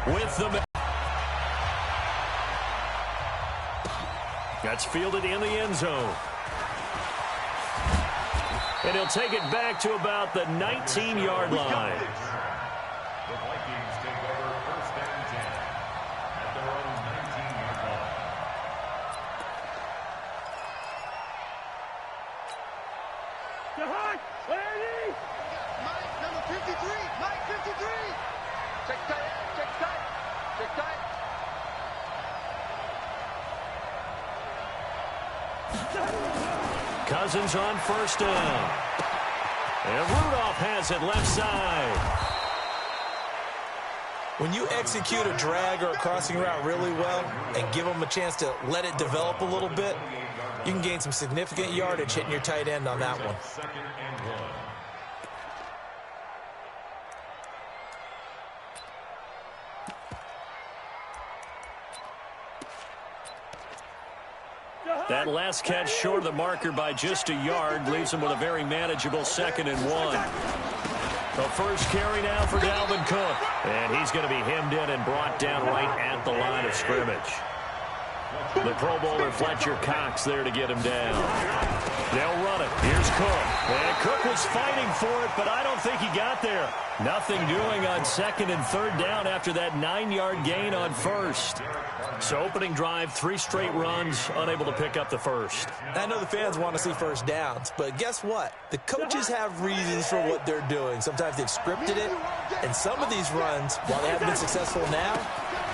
with the... That's fielded in the end zone. And he'll take it back to about the 19-yard line. The Vikings take over first and 10 at their own 19-yard line. Mike, number 53. Mike, 53. Check tight. Check tight. Check tight. Cousins on first down. And Rudolph has it left side. When you execute a drag or a crossing route really well and give them a chance to let it develop a little bit, you can gain some significant yardage hitting your tight end on that one. Second and 1. That last catch short of the marker by just a yard leaves him with a very manageable 2nd and 1. The first carry now for Dalvin Cook. And he's going to be hemmed in and brought down right at the line of scrimmage. The Pro Bowler Fletcher Cox there to get him down. They'll run it. Here's Cook. And Cook was fighting for it, but I don't think he got there. Nothing doing on 2nd and 3rd down after that 9-yard gain on first. So opening drive, 3 straight runs, unable to pick up the first. I know the fans want to see first downs, but guess what? The coaches have reasons for what they're doing. Sometimes they've scripted it, and some of these runs, while they haven't been successful now,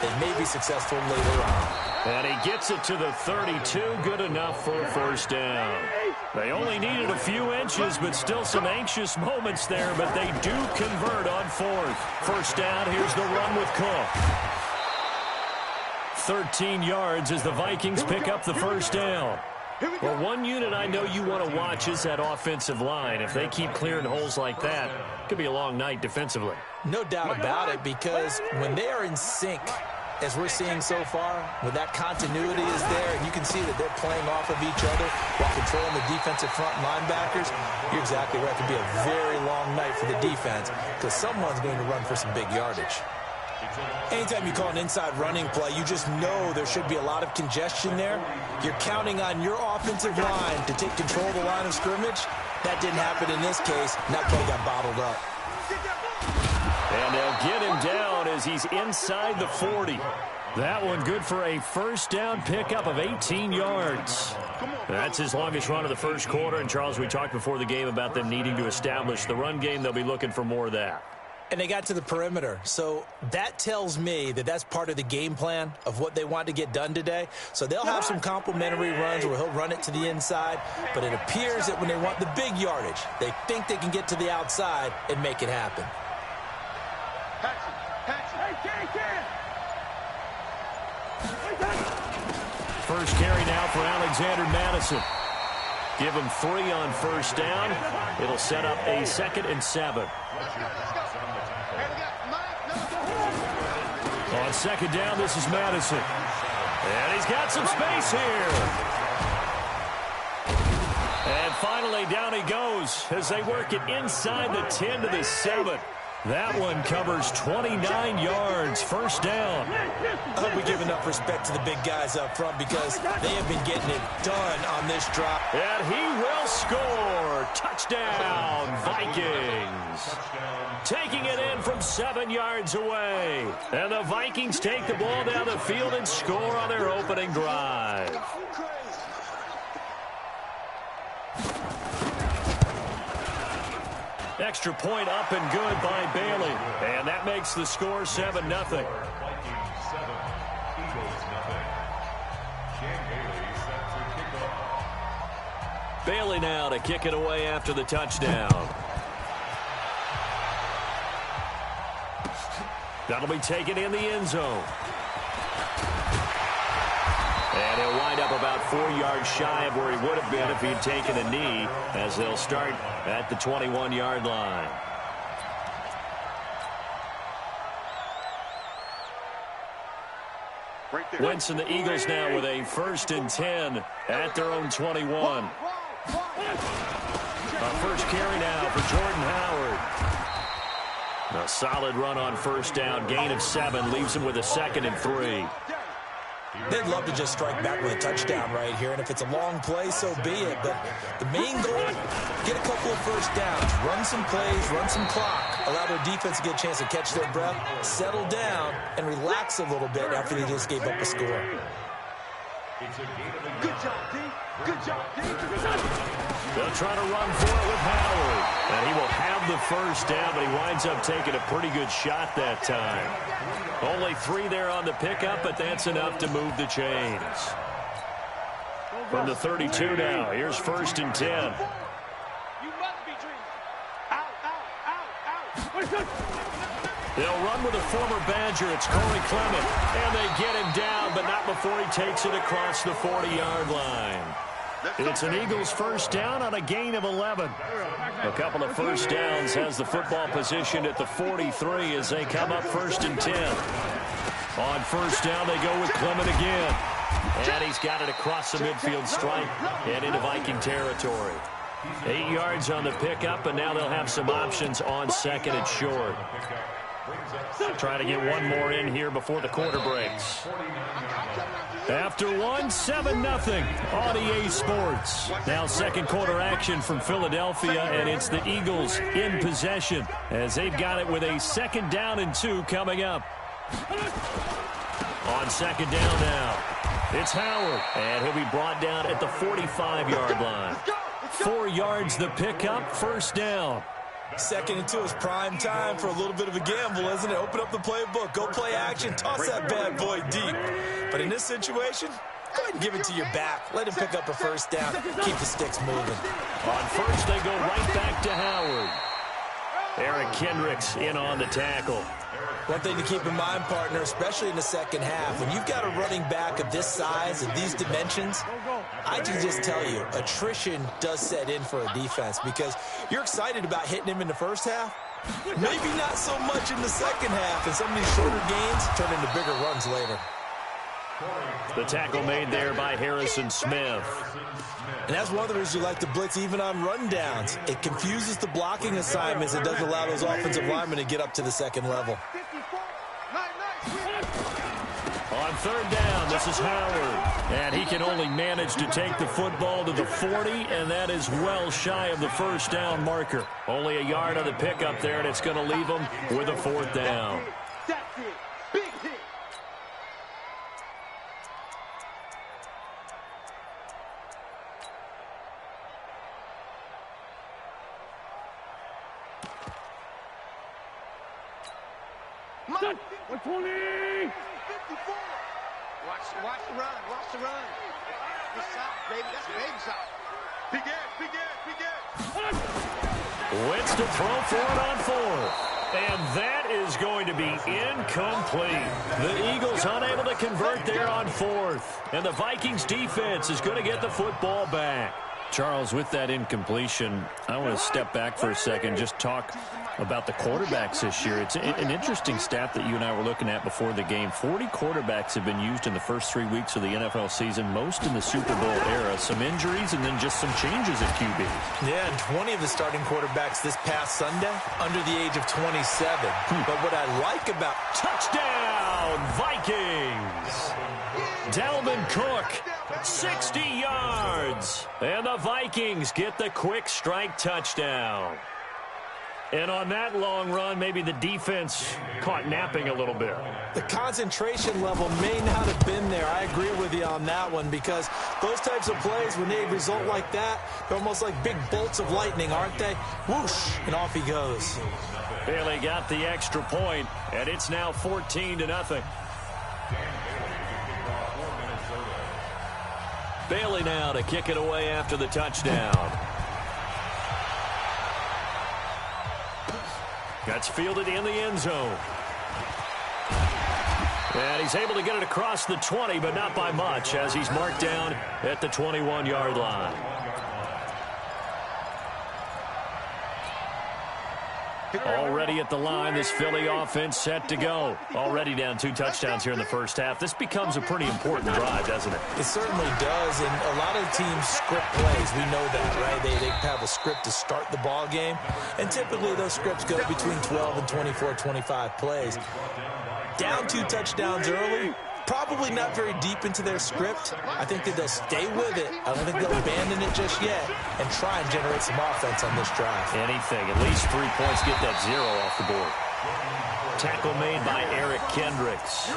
they may be successful later on. And he gets it to the 32, good enough for a first down. They only needed a few inches, but still some anxious moments there, but they do convert on 4th. First down, here's the run with Cook. 13 yards as the Vikings pick up the first down. Well, one unit I know you want to watch is that offensive line. If they keep clearing holes like that, it could be a long night defensively. No doubt about it, because when they are in sync, as we're seeing so far, when that continuity is there, and you can see that they're playing off of each other while controlling the defensive front linebackers, you're exactly right. It could be a very long night for the defense because someone's going to run for some big yardage. Anytime you call an inside running play, you just know there should be a lot of congestion there. You're counting on your offensive line to take control of the line of scrimmage. That didn't happen in this case, and that play got bottled up. And they'll get him down as he's inside the 40. That one good for a first down pickup of 18 yards. That's his longest run of the first quarter. And, Charles, we talked before the game about them needing to establish the run game. They'll be looking for more of that. And they got to the perimeter. So that tells me that that's part of the game plan of what they want to get done today. So they'll have some complementary runs where he'll run it to the inside. But it appears that when they want the big yardage, they think they can get to the outside and make it happen. First carry now for Alexander Madison. Give him 3 on first down. It'll set up a 2nd and 7. On 2nd down, this is Madison. And he's got some space here. And finally, down he goes as they work it inside the 10 to the 7. That one covers 29 yards, first down. I hope we give enough respect to the big guys up front because they have been getting it done on this drive. And he will score. Touchdown, Vikings. Taking it in from 7 yards away. And the Vikings take the ball down the field and score on their opening drive. Extra point up and good by Bailey. And that makes the score 7-0. Bailey now to kick it away after the touchdown. That'll be taken in the end zone. And he'll wind up about 4 yards shy of where he would have been if he'd taken a knee, as they'll start at the 21-yard line. Wentz and the Eagles now with a 1st and 10 at their own 21. A first carry now for Jordan Howard. A solid run on first down. Gain of 7 leaves him with a 2nd and 3. They'd love to just strike back with a touchdown right here, and if it's a long play, so be it. But the main goal, get a couple of first downs, run some plays, run some clock, allow their defense to get a chance to catch their breath, settle down, and relax a little bit after they just gave up a score. Good job, D. Good job, D. They'll try to run for it with Howard. And he will have the first down, but he winds up taking a pretty good shot that time. Only 3 there on the pickup, but that's enough to move the chains. From the 32 now, here's 1st and 10. You must be dreaming. Out, out, out, out. They'll run with a former Badger. It's Corey Clement. And they get him down, but not before he takes it across the 40-yard line. It's an Eagles first down on a gain of 11. A couple of first downs has the football positioned at the 43 as they come up 1st and 10. On first down, they go with Clement again. And he's got it across the midfield stripe and into Viking territory. 8 yards on the pickup, and now they'll have some options on 2nd and short. Try to get one more in here before the quarter breaks. After 1, 7-0 on EA Sports. Now 2nd quarter action from Philadelphia, and it's the Eagles in possession as they've got it with a 2nd down and 2 coming up. On 2nd down now, it's Howard, and he'll be brought down at the 45-yard line. 4 yards the pickup, first down. 2nd and 2 is prime time for a little bit of a gamble, isn't it? Open up the playbook, go play action, toss that bad boy deep. But in this situation, go ahead and give it to your back. Let him pick up a first down. Keep the sticks moving. On first, they go right back to Howard. Eric Kendricks in on the tackle. One thing to keep in mind, partner, especially in the second half, when you've got a running back of this size and these dimensions, I can just tell you, attrition does set in for a defense because you're excited about hitting him in the first half. Maybe not so much in the second half, and some of these shorter gains turn into bigger runs later. The tackle made there by Harrison Smith. And that's one of the reasons you like to blitz even on rundowns. It confuses the blocking assignments. It doesn't allow those offensive linemen to get up to the second level. On 3rd down, this is Howard. And he can only manage to take the football to the 40, and that is well shy of the first down marker. Only a yard on the pickup there, and it's going to leave him with a 4th down. That's it. Big hit. Set. 120. 54. Watch the run. Watch the run. Good shot, baby. That's a baby shot. Big head. Wentz to throw for it on 4th. And that is going to be incomplete. The Eagles unable to convert there on 4th. And the Vikings defense is going to get the football back. Charles, with that incompletion, I want to step back for a second, just talk about the quarterbacks this year. It's an interesting stat that you and I were looking at before the game. 40 quarterbacks have been used in the first 3 weeks of the NFL season, most in the Super Bowl era. Some injuries and then just some changes at QB. Yeah, and 20 of the starting quarterbacks this past Sunday under the age of 27. But what I like about... Touchdown, Vikings! Dalvin Cook, 60 yards. And the Vikings get the quick strike touchdown. And on that long run, maybe the defense caught napping a little bit. The concentration level may not have been there. I agree with you on that one because those types of plays, when they result like that, they're almost like big bolts of lightning, aren't they? Whoosh, and off he goes. Bailey got the extra point, and it's now 14-0. Bailey now to kick it away after the touchdown. That's fielded in the end zone. And he's able to get it across the 20, but not by much, as he's marked down at the 21-yard line. Already at the line, this Philly offense set to go. Already down 2 touchdowns here in the first half. This becomes a pretty important drive, doesn't it? It certainly does, and a lot of teams script plays. We know that, right? They have a script to start the ball game, and typically those scripts go between 12 and 24, 25 plays. Down 2 touchdowns early, probably not very deep into their script. I think that they'll stay with it. I don't think they'll abandon it just yet and try and generate some offense on this drive. Anything. At least 3 points. Get that 0 off the board. Tackle made by Eric Kendricks.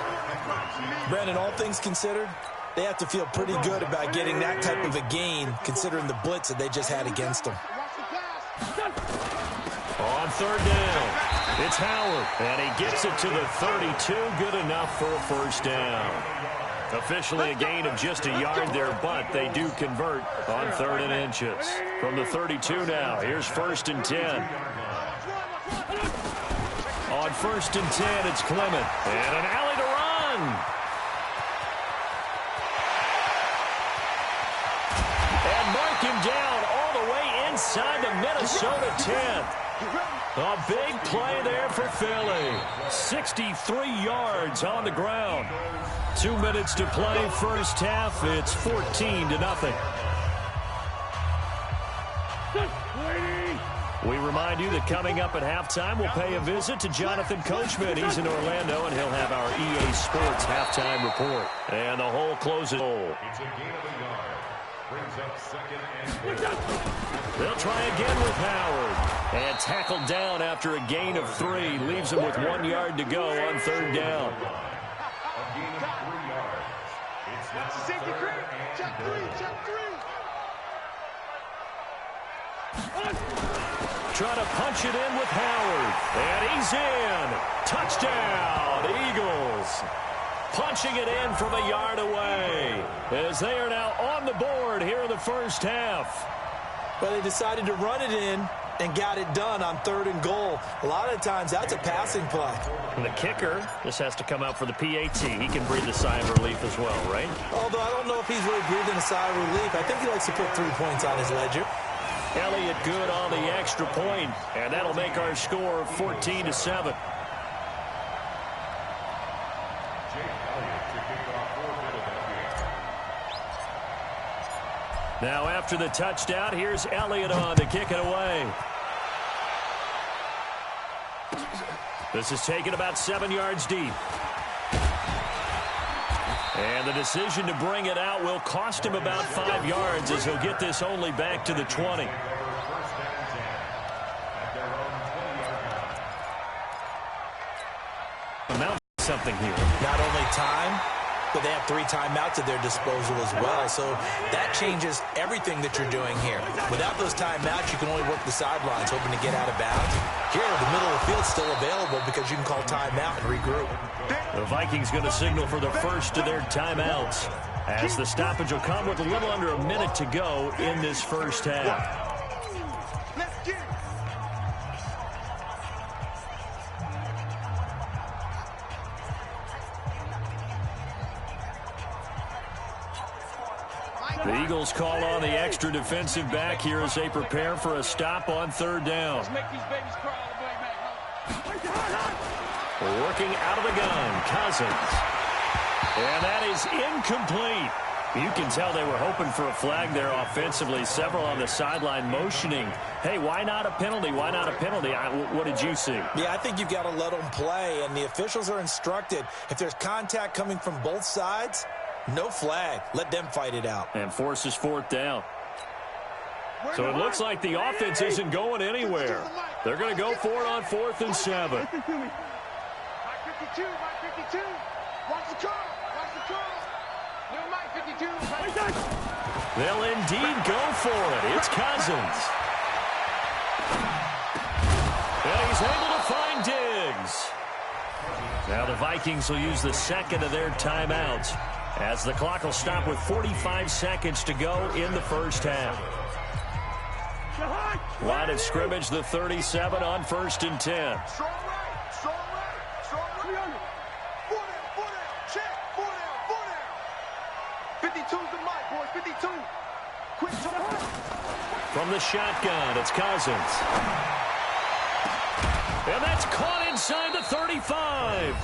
Brandon, all things considered, they have to feel pretty good about getting that type of a gain considering the blitz that they just had against them. On 3rd down, it's Howard, and he gets it to the 32. Good enough for a first down. Officially a gain of just a yard there, but they do convert on 3rd and inches. From the 32 now, here's 1st and 10. On 1st and 10, it's Clement, and an alley to run. And mark him down all the way inside the Minnesota 10. A big play there for Philly. 63 yards on the ground. 2 minutes to play first half. It's 14-0. We remind you that coming up at halftime, we'll pay a visit to Jonathan Coachman. He's in Orlando, and he'll have our EA Sports halftime report. And the hole closes. It's a gain of a yard. Brings up 2nd and 8. They'll try again with Howard. And tackled down after a gain of 3. Leaves him with 1 yard to go on 3rd down. A gain of 3 yards. It's now Safety 3rd creep. and Check 3. 9. Check 3. Trying to punch it in with Howard. And he's in. Touchdown, Eagles. Punching it in from a yard away as they are now on the board here in the first half. But they decided to run it in and got it done on 3rd and goal. A lot of times that's a passing play. And the kicker just has to come out for the PAT. He can breathe a sigh of relief as well, right? Although I don't know if he's really breathing a sigh of relief. I think he likes to put 3 points on his ledger. Elliott good on the extra point, and that'll make our score 14-7. Now after the touchdown, here's Elliott on to kick it away. This is taken about 7 yards deep. And the decision to bring it out will cost him about 5 yards as he'll get this only back to the 20. Amount something here. Not only time, but they have 3 timeouts at their disposal as well. So that changes everything that you're doing here. Without those timeouts, you can only work the sidelines, hoping to get out of bounds. Here, the middle of the field's still available because you can call timeout and regroup. The Vikings going to signal for the first of their timeouts as the stoppage will come with a little under a minute to go in this first half. Let's get it. The Eagles call on the extra defensive back here as they prepare for a stop on 3rd down. Let's make these babies crawl all the way back home. Working out of the gun, Cousins. And that is incomplete. You can tell they were hoping for a flag there offensively. Several on the sideline motioning. Hey, why not a penalty? Why not a penalty? What did you see? Yeah, I think you've got to let them play, and the officials are instructed. If there's contact coming from both sides, no flag. Let them fight it out. And forces 4th down. So it looks like the offense isn't going anywhere. They're going to go for it on 4th and 7. Mike 52, Mike 52. Watch the car, watch the car. Little Mike 52. They'll indeed go for it. It's Cousins. And he's able to find Diggs. Now the Vikings will use the second of their timeouts as the clock will stop with 45 seconds to go in the first half. Line of scrimmage, the 37 on 1st and 10. Strong right, strong right, strong right. 4 down, check, 4 down. 52's the mic, boys, 52. Quick turn. From the shotgun, it's Cousins. And that's caught inside the 35.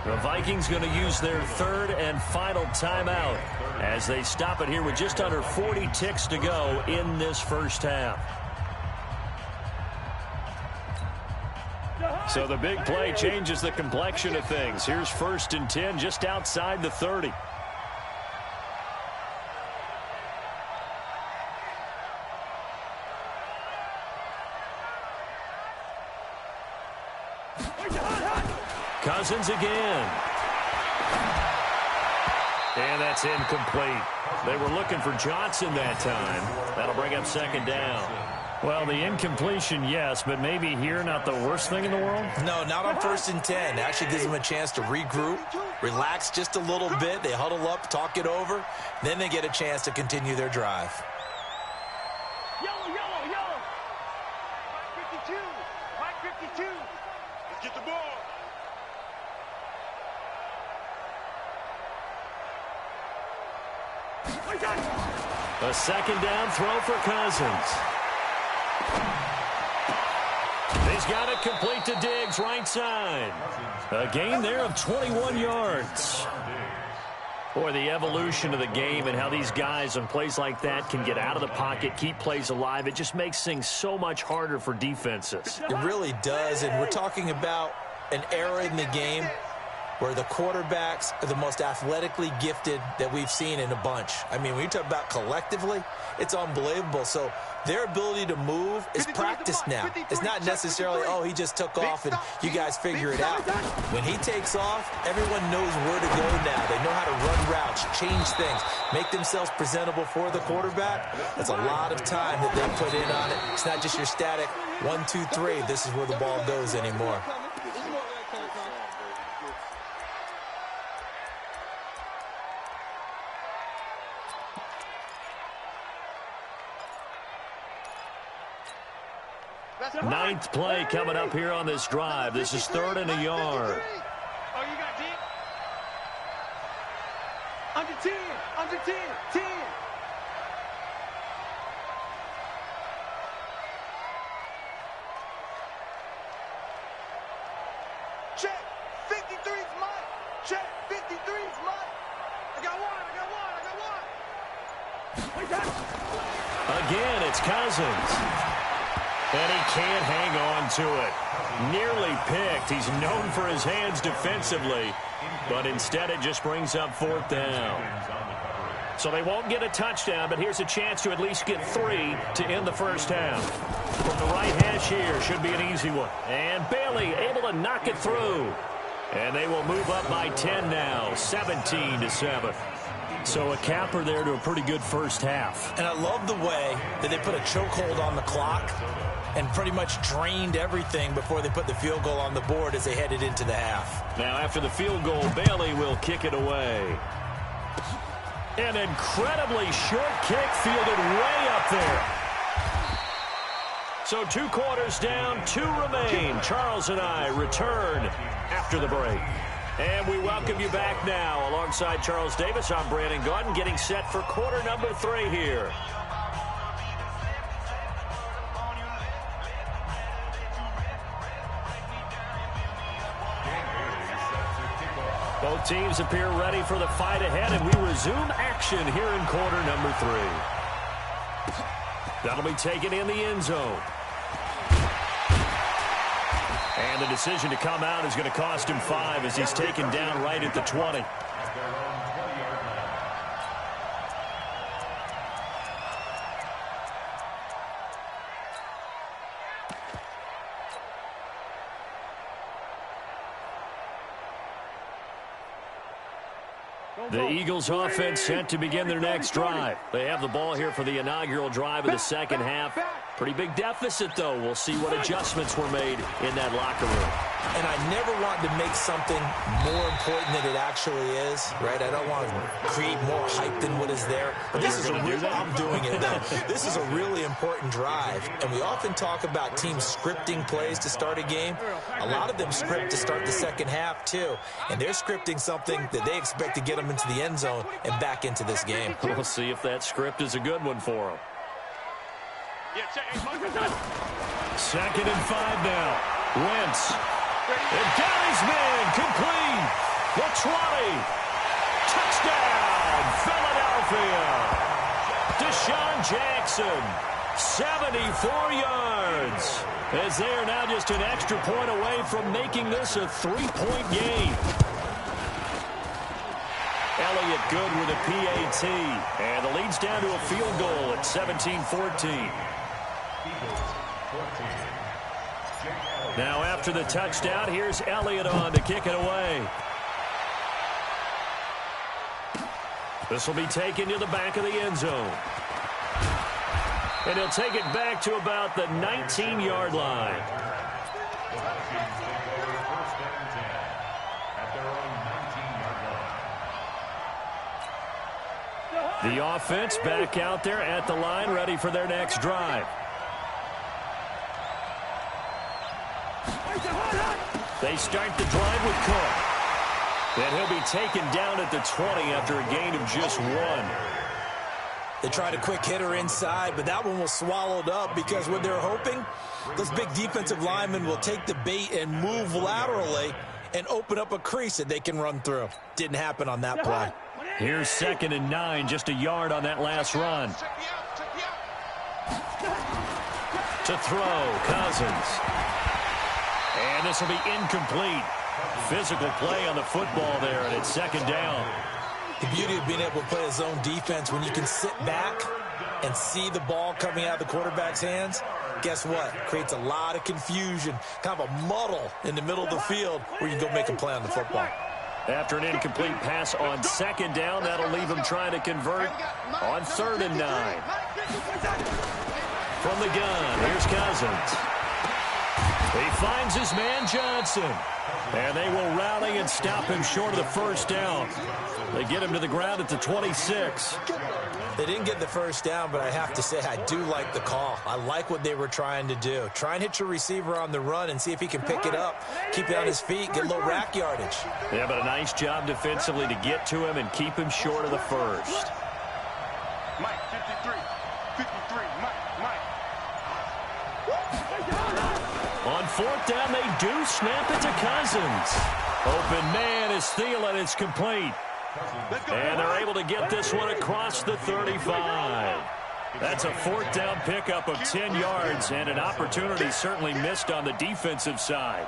The Vikings going to use their third and final timeout as they stop it here with just under 40 ticks to go in this first half. So the big play changes the complexion of things. Here's 1st and 10 just outside the 30. Cousins again. And that's incomplete. They were looking for Johnson that time. That'll bring up 2nd down. Well, the incompletion, yes, but maybe here not the worst thing in the world? No, not on 1st and 10. It actually gives them a chance to regroup, relax just a little bit. They huddle up, talk it over. Then they get a chance to continue their drive. Yellow, yellow, yellow. 552. 552. Let's get the ball. A 2nd down throw for Cousins. He's got it complete to Diggs, right side. A gain there of 21 yards. Boy, the evolution of the game and how these guys on plays like that can get out of the pocket, keep plays alive, it just makes things so much harder for defenses. It really does, and we're talking about an era in the game where the quarterbacks are the most athletically gifted that we've seen in a bunch. I mean, when you talk about collectively, it's unbelievable. So their ability to move is practiced now. It's not necessarily, oh, he just took off and you guys figure it out. When he takes off, everyone knows where to go now. They know how to run routes, change things, make themselves presentable for the quarterback. That's a lot of time that they put in on it. It's not just your static 1, 2, 3. This is where the ball goes anymore. Ninth play coming up here on this drive. This is 3rd and a yard. Oh, you got deep? Under 10. Under 10. 10. Check. 53's mine. Check. 53's mine. I got one. I got one. I got one. Again, it's Cousins. And he can't hang on to it. Nearly picked. He's known for his hands defensively, but instead it just brings up 4th down. So they won't get a touchdown, but here's a chance to at least get 3 to end the first half. From the right hash here, should be an easy one. And Bailey able to knock it through. And they will move up by 10 now, 17-7. So a capper there to a pretty good first half. And I love the way that they put a chokehold on the clock and pretty much drained everything before they put the field goal on the board as they headed into the half. Now after the field goal, Bailey will kick it away. An incredibly short kick fielded way up there. So 2 quarters down, 2 remain. Charles and I return after the break. And we welcome you back now. Alongside Charles Davis, I'm Brandon Gaudin, getting set for quarter number 3 here. Both teams appear ready for the fight ahead, and we resume action here in quarter number 3. That'll be taken in the end zone. And the decision to come out is going to cost him 5 as he's taken down right at the 20. The Eagles offense set to begin their next drive. They have the ball here for the inaugural drive of the second half. Pretty big deficit, though. We'll see what adjustments were made in that locker room. And I never want to make something more important than it actually is, right? I don't want to create more hype than what is there. But this is a real, I'm doing it, though. This is a really important drive. And we often talk about teams scripting plays to start a game. A lot of them script to start the second half, too. And they're scripting something that they expect to get them into the end zone and back into this game. We'll see if that script is a good one for them. 2nd and 5 now. Wentz. And down his man. Complete. The 20. Touchdown, Philadelphia. Deshaun Jackson, 74 yards. As they are now just an extra point away from making this a 3-point game. Elliott good with a PAT. And the lead's down to a field goal at 17-14. Now after the touchdown, here's Elliott on to kick it away. This will be taken to the back of the end zone. And he'll take it back to about the 19-yard line. The offense back out there at the line, ready for their next drive. They start the drive with Cook. And he'll be taken down at the 20 after a gain of just 1. They tried a quick hitter inside, but that one was swallowed up because what they're hoping, those big defensive linemen will take the bait and move laterally and open up a crease that they can run through. Didn't happen on that play. Here's 2nd and 9, just a yard on that last run. To throw, Cousins. And this will be incomplete. Physical play on the football there, and it's 2nd down. The beauty of being able to play a zone defense, when you can sit back and see the ball coming out of the quarterback's hands, guess what? Creates a lot of confusion, kind of a muddle in the middle of the field where you can go make a play on the football. After an incomplete pass on 2nd down, that'll leave him trying to convert on 3rd and 9. From the gun, here's Cousins. He finds his man Johnson. And they will rally and stop him short of the 1st down. They get him to the ground at the 26. They didn't get the 1st down, but I have to say I do like the call. I like what they were trying to do. Try and hit your receiver on the run and see if he can pick it up, keep it on his feet, get a little rack yardage. Yeah, but a nice job defensively to get to him and keep him short of the 1st. Mike, 53, Mike. On 4th down, they do snap it to Cousins. Open man is Thielen. It's complete. And they're able to get this one across the 35. That's a 4th down pickup of 10 yards and an opportunity certainly missed on the defensive side.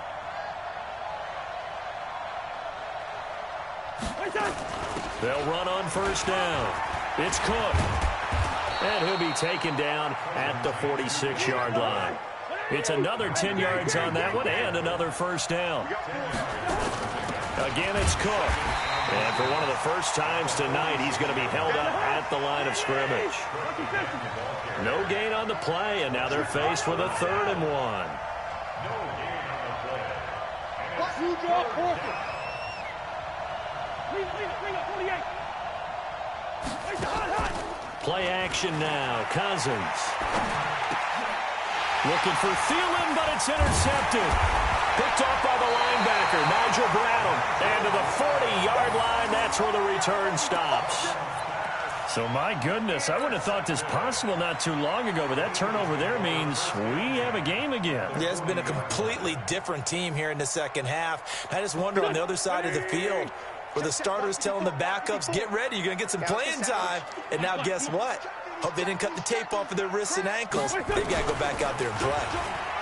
They'll run on 1st down. It's Cook. And he'll be taken down at the 46-yard line. It's another 10 yards on that one and another 1st down. Again, it's Cook. And for one of the first times tonight, he's going to be held up at the line of scrimmage. No gain on the play, and now they're faced with a 3rd and 1. Play action now. Cousins. Looking for Thielen, but it's intercepted. Picked off by the linebacker, Nigel Bradham. And to the 40-yard line, that's where the return stops. So, my goodness, I would have thought this possible not too long ago, but that turnover there means we have a game again. Yeah, it's been a completely different team here in the 2nd half. I just wonder on the other side of the field, where the starters telling the backups, get ready, you're going to get some playing time. And now guess what? Hope they didn't cut the tape off of their wrists and ankles. They've got to go back out there and play.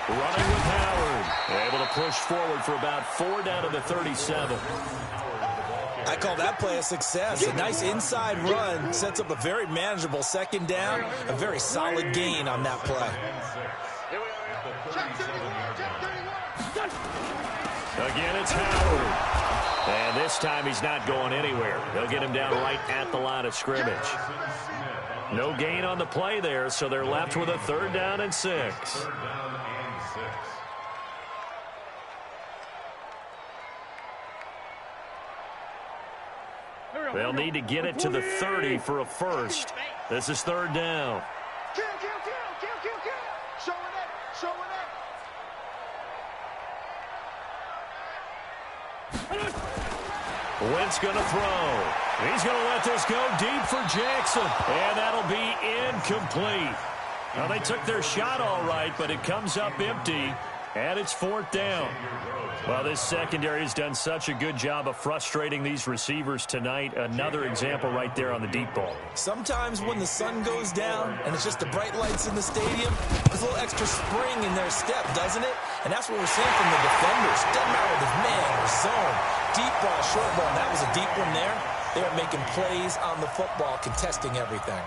Running with Howard. Able to push forward for about 4 down to the 37. I call that play a success. A nice inside run sets up a very manageable 2nd down. A very solid gain on that play. Again, it's Howard. And this time he's not going anywhere. They'll get him down right at the line of scrimmage. No gain on the play there, so they're left with a 3rd down and 6. They'll need to get it to the 30 for a 1st. This is 3rd down. Kill. Show it up. Wentz going to throw. He's going to let this go deep for Jackson. And that'll be incomplete. Well, they took their shot all right, but it comes up empty. And it's 4th down. Well, this secondary has done such a good job of frustrating these receivers tonight. Another example right there on the deep ball. Sometimes when the sun goes down and it's just the bright lights in the stadium, there's a little extra spring in their step, doesn't it? And that's what we're seeing from the defenders. Doesn't matter if it's man or zone, deep ball, short ball. And that was a deep one there. They're making plays on the football, contesting everything.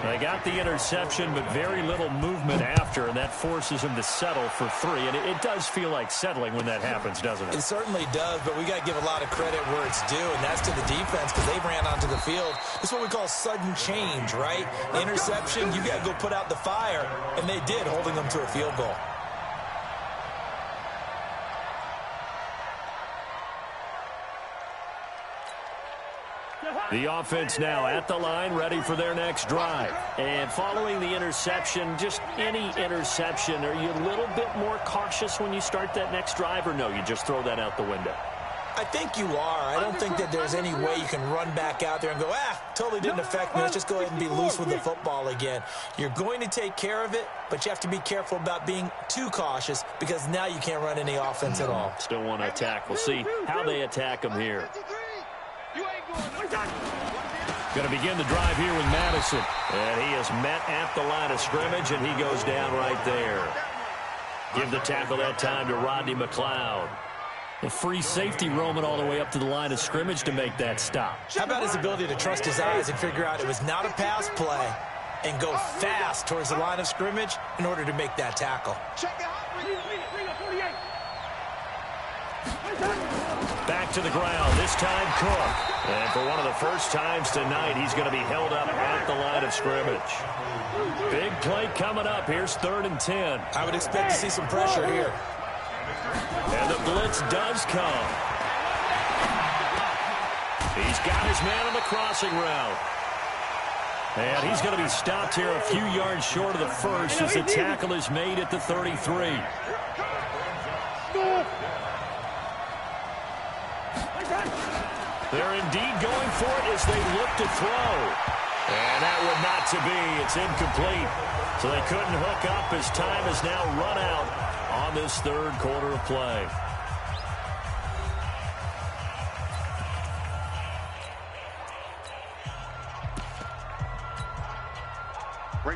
They got the interception, but very little movement after, and that forces them to settle for 3. And it does feel like settling when that happens, doesn't it? It certainly does, but we got to give a lot of credit where it's due, and that's to the defense because they ran onto the field. It's what we call sudden change, right? Interception, you got to go put out the fire, and they did, holding them to a field goal. The offense now at the line, ready for their next drive. And following the interception, just any interception, are you a little bit more cautious when you start that next drive, or no, you just throw that out the window? I think you are. I don't think that there's any way you can run back out there and go, totally didn't affect me. Let's just go ahead and be loose with the football again. You're going to take care of it, but you have to be careful about being too cautious because now you can't run any offense at all. Still want to attack. We'll see how they attack them here. Going to begin the drive here with Madison. And he is met at the line of scrimmage, and he goes down right there. Give the tackle that time to Rodney McLeod. The free safety roaming all the way up to the line of scrimmage to make that stop. How about his ability to trust his eyes and figure out it was not a pass play and go fast towards the line of scrimmage in order to make that tackle. Back to the ground, this time Cook. And for one of the first times tonight, he's going to be held up at the line of scrimmage. Big play coming up. Here's 3rd and 10. I would expect to see some pressure here. And the blitz does come. He's got his man on the crossing route. And he's going to be stopped here a few yards short of the first as the tackle is made at the 33. They're indeed going for it as they look to throw. And that would not to be. It's incomplete. So they couldn't hook up as time has now run out on this 3rd quarter of play.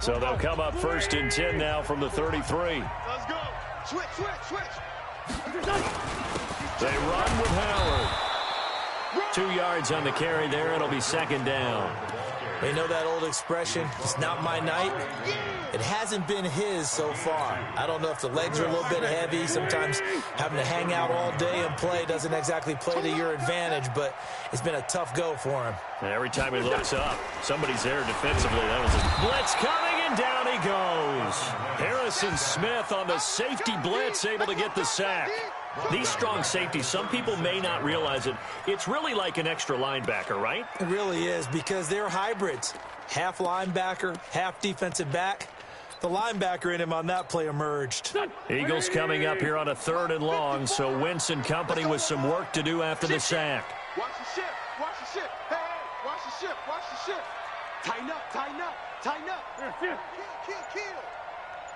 So they'll come up 1st and 10 now from the 33. Let's go. Switch. They run with Howard. 2 yards on the carry there. It'll be 2nd down. They know that old expression, it's not my night. It hasn't been his so far. I don't know if the legs are a little bit heavy. Sometimes having to hang out all day and play doesn't exactly play to your advantage, but it's been a tough go for him. And every time he looks up, somebody's there defensively. That was a blitz coming, and down he goes. Harrison Smith on the safety blitz, able to get the sack. These strong safeties, some people may not realize it. It's really like an extra linebacker, right? It really is because they're hybrids. Half linebacker, half defensive back. The linebacker in him on that play emerged. Eagles coming up here on a 3rd and long, so Wentz and company with some work to do after the sack. Watch the ship. Hey, watch the ship. Tighten up. Kill.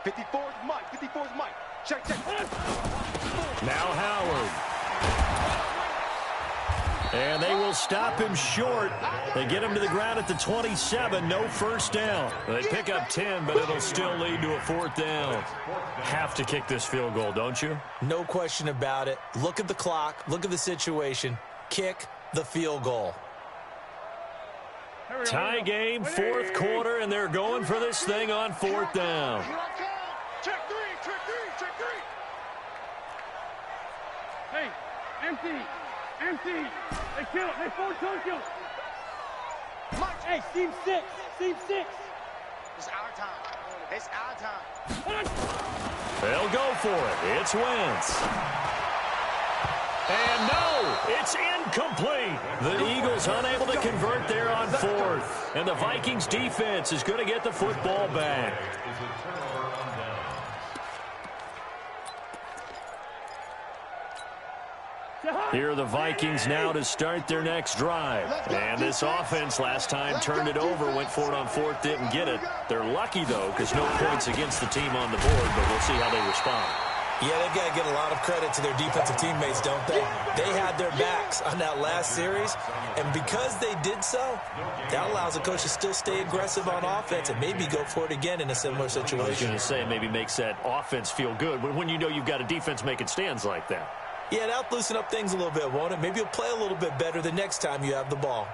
54's Mike. Check. Now Howard. And they will stop him short. They get him to the ground at the 27. No 1st down. They pick up 10, but it'll still lead to a 4th down. Have to kick this field goal, don't you? No question about it. Look at the clock. Look at the situation. Kick the field goal. Tie game, 4th quarter, and they're going for this thing on 4th down. Check three. Hey, empty. They kill. They forward kill. Mike, hey, team 6. It's our time. They'll go for it. It's Wentz. And no, it's incomplete. The Eagles unable to convert there on 4th. And the Vikings defense is going to get the football back. Here are the Vikings now to start their next drive. And this offense last time turned it over, went for it on 4th, didn't get it. They're lucky, though, because no points against the team on the board, but we'll see how they respond. Yeah, they've got to get a lot of credit to their defensive teammates, don't they? They had their backs on that last series, and because they did so, that allows the coach to still stay aggressive on offense and maybe go for it again in a similar situation. I was going to say, maybe makes that offense feel good when you know you've got a defense making stands like that. Yeah, that'll loosen up things a little bit, won't it? Maybe you'll play a little bit better the next time you have the ball.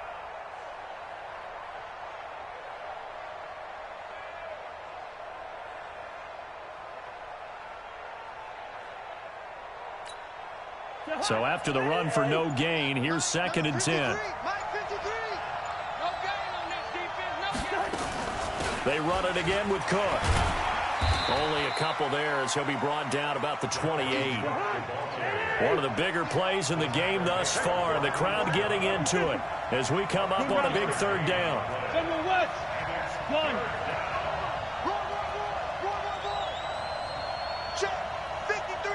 So after the run for no gain, here's 2nd and 10. They run it again with Cook. Only a couple there as he'll be brought down about the 28. One of the bigger plays in the game thus far, and the crowd getting into it as we come up on a big 3rd down. Check 53,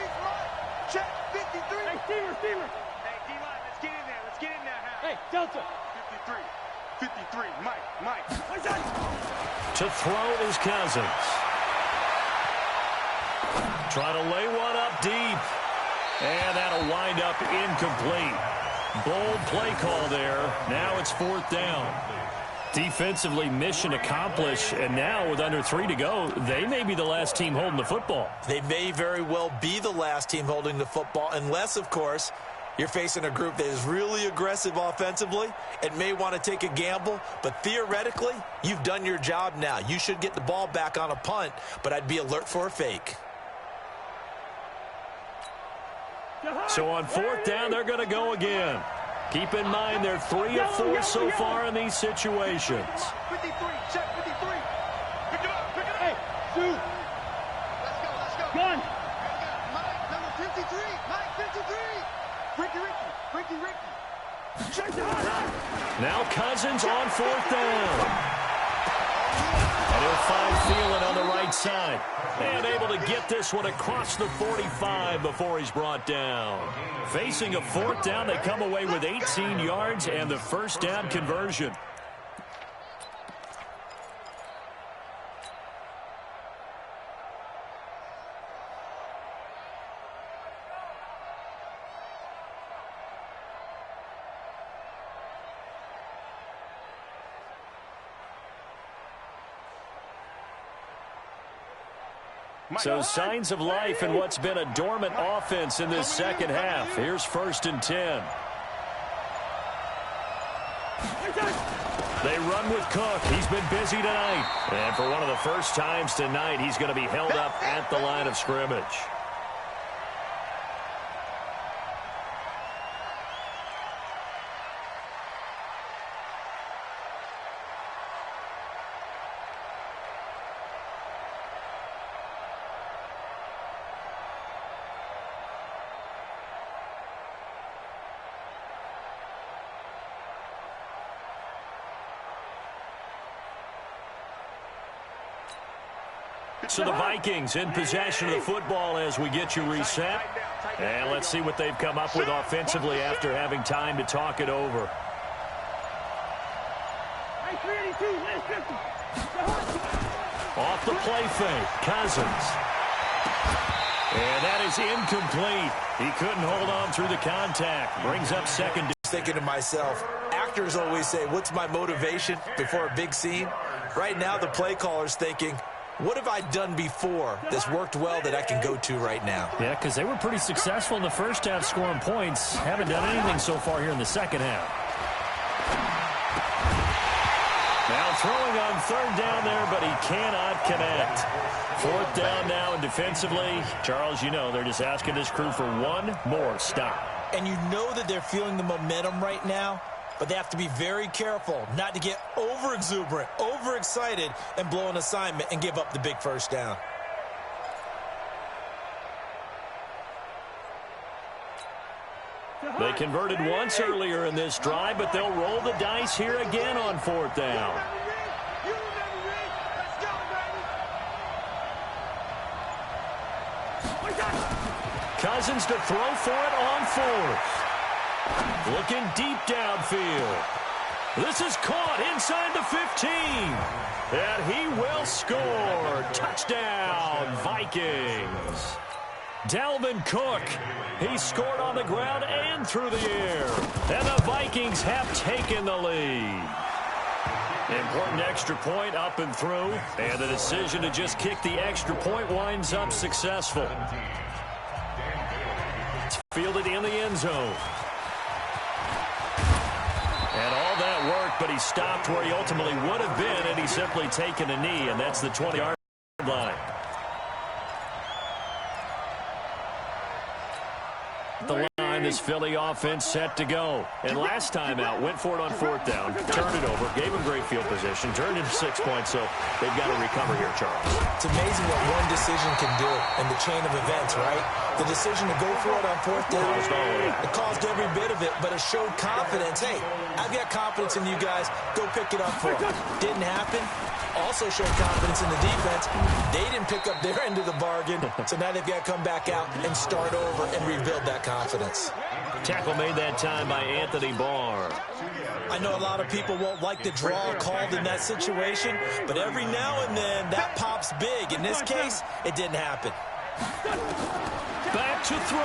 check 53. Hey, Steamer. Hey, D-line, let's get in there. Let's get in there, Hal. Hey, Delta. 53, Mike. What's that? To throw is Cousins. Try to lay one up deep. And that'll wind up incomplete. Bold play call there. Now it's 4th down. Defensively, mission accomplished, and now with under 3 to go, they may be the last team holding the football. They may very well be the last team holding the football, unless, of course, you're facing a group that is really aggressive offensively and may want to take a gamble, but theoretically, you've done your job now. You should get the ball back on a punt, but I'd be alert for a fake. So on 4th down, they're going to go again. Keep in mind they're 3 of 4 so far in these situations. 53, check 53. Pick it up. Hey, shoot. Let's go. Gun. Mike, number 53. Mike, 53. Ricky. Check it out. Now Cousins on 4th down. And he'll find Thielen on the right side. And able to get this one across the 45 before he's brought down. Facing a 4th down, they come away with 18 yards and the 1st down conversion. So signs of life in what's been a dormant offense in this 2nd half. Here's 1st and 10. They run with Cook. He's been busy tonight. And for one of the first times tonight, he's going to be held up at the line of scrimmage. So the Vikings in possession of the football as we get you reset. And let's see what they've come up with offensively after having time to talk it over. Off the play fake, Cousins. And that is incomplete. He couldn't hold on through the contact. Brings up 2nd down. Thinking to myself, actors always say, what's my motivation before a big scene? Right now, the play caller's thinking, what have I done before that's worked well that I can go to right now? Yeah, because they were pretty successful in the 1st half scoring points. Haven't done anything so far here in the 2nd half. Now throwing on 3rd down there, but he cannot connect. 4th down now, and defensively, Charles, you know, they're just asking this crew for one more stop. And you know that they're feeling the momentum right now, but they have to be very careful not to get over-exuberant, over-excited, and blow an assignment and give up the big 1st down. They converted once earlier in this drive, but they'll roll the dice here again on 4th down. Cousins to throw for it on 4th. Looking deep downfield. This is caught inside the 15. And he will score. Touchdown, Vikings. Dalvin Cook. He scored on the ground and through the air. And the Vikings have taken the lead. Important extra point up and through. And the decision to just kick the extra point winds up successful. It's fielded in the end zone. And all that worked, but he stopped where he ultimately would have been, and he's simply taken a knee, and that's the 20-yard line. The line, this Philly offense set to go. And last time out, went for it on fourth down, turned it over, gave him great field position, turned it to 6 points, so they've got to recover here, Charles. It's amazing what one decision can do in the chain of events, right? The decision to go for it on fourth down, it caused every bit of it, but it showed confidence. Hey, I've got confidence in you guys. Go pick it up for them. Didn't happen. Also showed confidence in the defense. They didn't pick up their end of the bargain, so now they've got to come back out and start over and rebuild that confidence. Tackle made that time by Anthony Barr. I know a lot of people won't like the draw called in that situation, but every now and then that pops big. In this case, it didn't happen. Back to throw.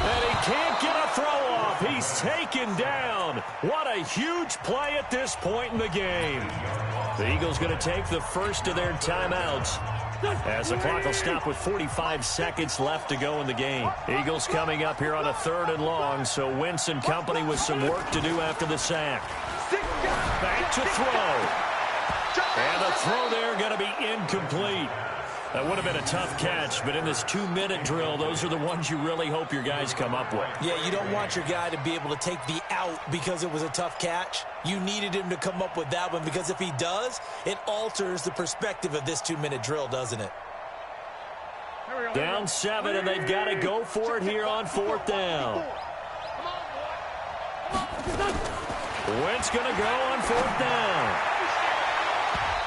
And he can't get a throw off. He's taken down. What a huge play at this point in the game. The Eagles going to take the first of their timeouts as the clock will stop with 45 seconds left to go in the game. Eagles coming up here on a 3rd and long, so Wentz and company with some work to do after the sack. Back to throw. And the throw there going to be incomplete. That would have been a tough catch, but in this 2-minute drill, those are the ones you really hope your guys come up with. Yeah, you don't want your guy to be able to take the out because it was a tough catch. You needed him to come up with that one because if he does, it alters the perspective of this 2-minute drill, doesn't it? Down 7, and they've got to go for it here on 4th down. Wentz going to go on 4th down.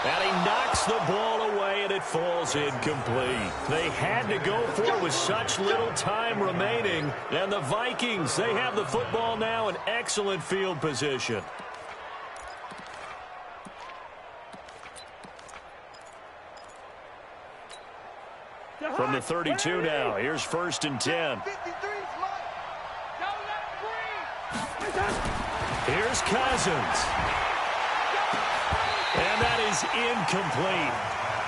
And he knocks the ball away, and it falls incomplete. They had to go for it with such little time remaining. And the Vikings, they have the football now in excellent field position. From the 32 now, here's 1st and 10. Here's Cousins. And that is incomplete.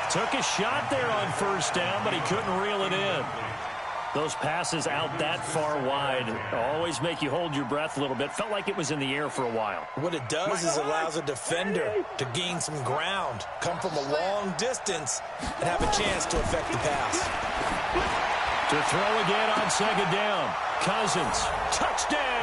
Took a shot there on 1st down, but he couldn't reel it in. Those passes out that far wide always make you hold your breath a little bit. Felt like it was in the air for a while. What it does is allows a defender to gain some ground, come from a long distance, and have a chance to affect the pass. To throw again on 2nd down. Cousins, touchdown.